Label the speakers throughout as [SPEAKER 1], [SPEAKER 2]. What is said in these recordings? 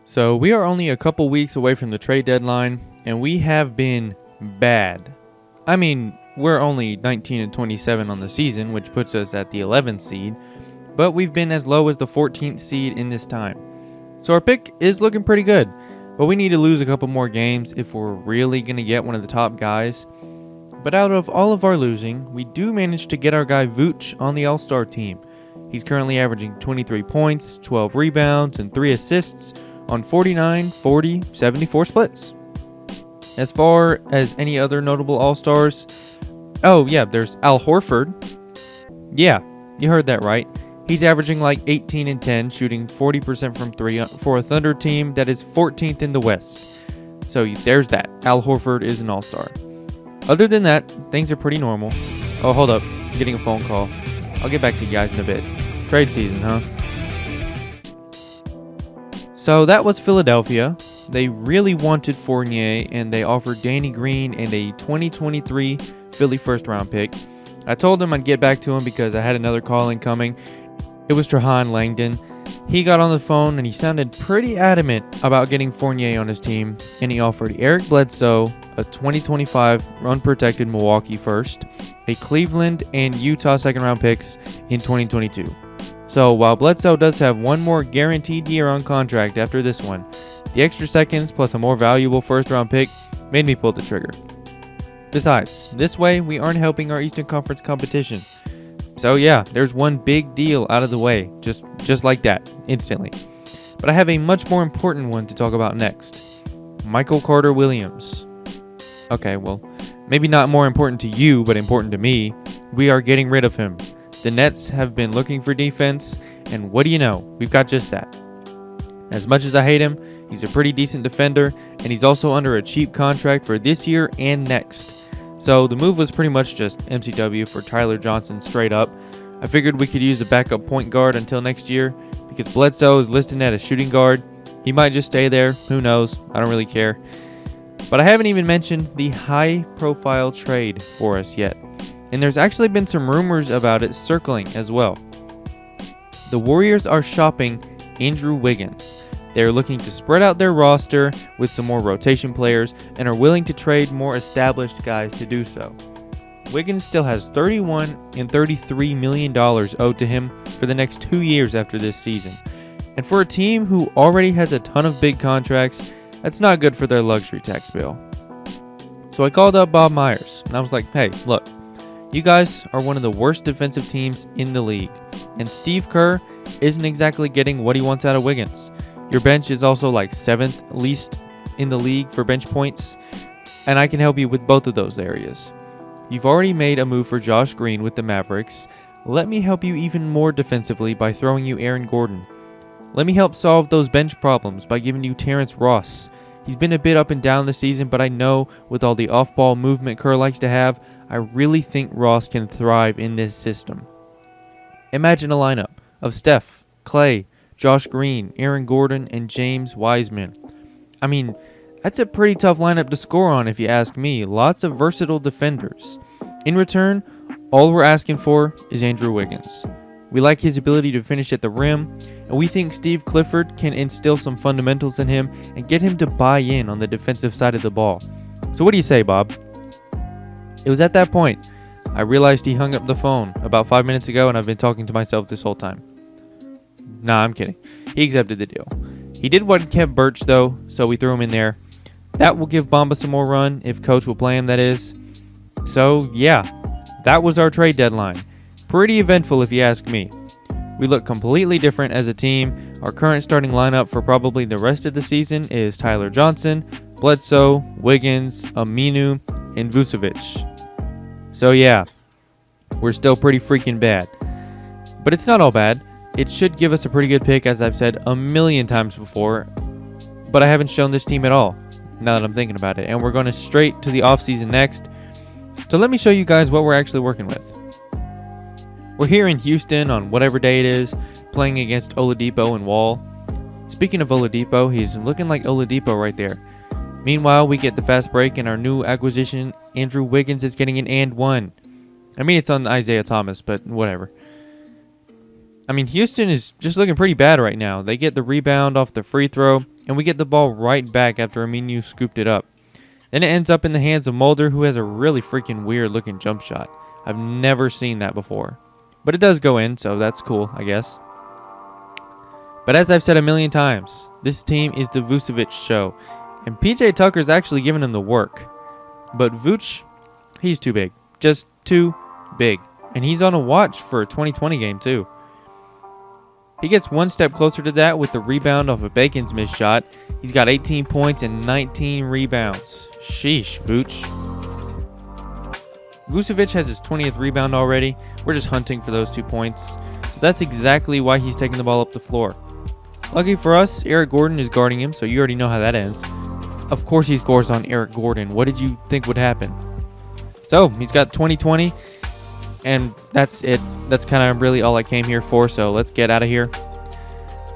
[SPEAKER 1] So we are only a couple weeks away from the trade deadline, and we have been bad. I mean, we're only 19 and 27 on the season, which puts us at the 11th seed, but we've been as low as the 14th seed in this time. So our pick is looking pretty good, but we need to lose a couple more games if we're really going to get one of the top guys. But out of all of our losing, we do manage to get our guy Vooch on the All-Star team. He's currently averaging 23 points, 12 rebounds, and 3 assists on 49, 40, 74 splits. As far as any other notable All-Stars, oh yeah, there's Al Horford. Yeah, you heard that right. He's averaging like 18 and 10, shooting 40% from 3 for a Thunder team that is 14th in the West. So there's that. Al Horford is an All-Star. Other than that, things are pretty normal. Oh, hold up. I'm getting a phone call. I'll get back to you guys in a bit. Trade season, huh? So that was Philadelphia. They really wanted Fournier, and they offered Danny Green and a 2023 Philly first-round pick. I told them I'd get back to him because I had another call incoming. It was Trahan Langdon. He got on the phone, and he sounded pretty adamant about getting Fournier on his team, and he offered Eric Bledsoe, a 2025 unprotected Milwaukee first, a Cleveland and Utah second-round picks in 2022. So while Bledsoe does have one more guaranteed year on contract after this one, the extra seconds plus a more valuable first-round pick made me pull the trigger. Besides, this way we aren't helping our Eastern Conference competition. So yeah, there's one big deal out of the way, just like that, instantly. But I have a much more important one to talk about next. Michael Carter Williams. Okay, well, maybe not more important to you, but important to me. We are getting rid of him. The Nets have been looking for defense, and what do you know? We've got just that. As much as I hate him, he's a pretty decent defender, and he's also under a cheap contract for this year and next. So the move was pretty much just MCW for Tyler Johnson straight up. I figured we could use a backup point guard until next year, because Bledsoe is listed at a shooting guard. He might just stay there, who knows, I don't really care. But I haven't even mentioned the high-profile trade for us yet. And there's actually been some rumors about it circling as well. The Warriors are shopping Andrew Wiggins. They're looking to spread out their roster with some more rotation players and are willing to trade more established guys to do so. Wiggins still has $31 and $33 million owed to him for the next 2 years after this season. And for a team who already has a ton of big contracts, that's not good for their luxury tax bill. So I called up Bob Myers and I was like, hey, look. You guys are one of the worst defensive teams in the league, and Steve Kerr isn't exactly getting what he wants out of Wiggins. Your bench is also like 7th least in the league for bench points, and I can help you with both of those areas. You've already made a move for Josh Green with the Mavericks. Let me help you even more defensively by throwing you Aaron Gordon. Let me help solve those bench problems by giving you Terrence Ross. He's been a bit up and down this season, but I know with all the off-ball movement Kerr likes to have, I really think Ross can thrive in this system. Imagine a lineup of Steph, Clay, Josh Green, Aaron Gordon, and James Wiseman. I mean, that's a pretty tough lineup to score on if you ask me. Lots of versatile defenders. In return, all we're asking for is Andrew Wiggins. We like his ability to finish at the rim, and we think Steve Clifford can instill some fundamentals in him and get him to buy in on the defensive side of the ball. So what do you say, Bob? It was at that point I realized he hung up the phone about 5 minutes ago, and I've been talking to myself this whole time. Nah, I'm kidding. He accepted the deal. He did what kept Birch, though, so we threw him in there. That will give Bamba some more run, if Coach will play him, that is. So, yeah, that was our trade deadline. Pretty eventful, if you ask me. We look completely different as a team. Our current starting lineup for probably the rest of the season is Tyler Johnson, Bledsoe, Wiggins, Aminu, and Vucevic. So yeah, we're still pretty freaking bad. But it's not all bad. It should give us a pretty good pick, as I've said a million times before. But I haven't shown this team at all, now that I'm thinking about it. And we're going straight to the offseason next. So let me show you guys what we're actually working with. We're here in Houston on whatever day it is, playing against Oladipo and Wall. Speaking of Oladipo, he's looking like Oladipo right there. Meanwhile, we get the fast break, and our new acquisition, Andrew Wiggins, is getting an and one. I mean, it's on Isaiah Thomas, but whatever. I mean, Houston is just looking pretty bad right now. They get the rebound off the free throw, and we get the ball right back after Aminu scooped it up. Then it ends up in the hands of Mulder, who has a really freaking weird-looking jump shot. I've never seen that before. But it does go in, so that's cool, I guess. But as I've said a million times, this team is the Vucevic show, and PJ Tucker's actually giving him the work. But Vooch, he's too big. Just too big. And he's on a watch for a 2020 game, too. He gets one step closer to that with the rebound off of Bacon's missed shot. He's got 18 points and 19 rebounds. Sheesh, Vooch. Vucevic has his 20th rebound already. We're just hunting for those 2 points. So that's exactly why he's taking the ball up the floor. Lucky for us, Eric Gordon is guarding him, so you already know how that ends. Of course he scores on Eric Gordon. What did you think would happen? So, he's got 20-20. And that's it. That's kind of really all I came here for, so let's get out of here.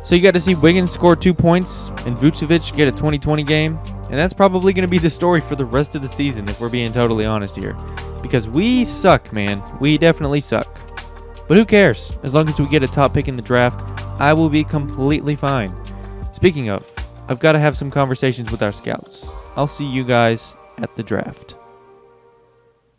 [SPEAKER 1] So you got to see Wiggins score 2 points and Vucevic get a 20-20 game. And that's probably going to be the story for the rest of the season, if we're being totally honest here. Because we suck, man. We definitely suck. But who cares? As long as we get a top pick in the draft, I will be completely fine. Speaking of, I've got to have some conversations with our scouts. I'll see you guys at the draft.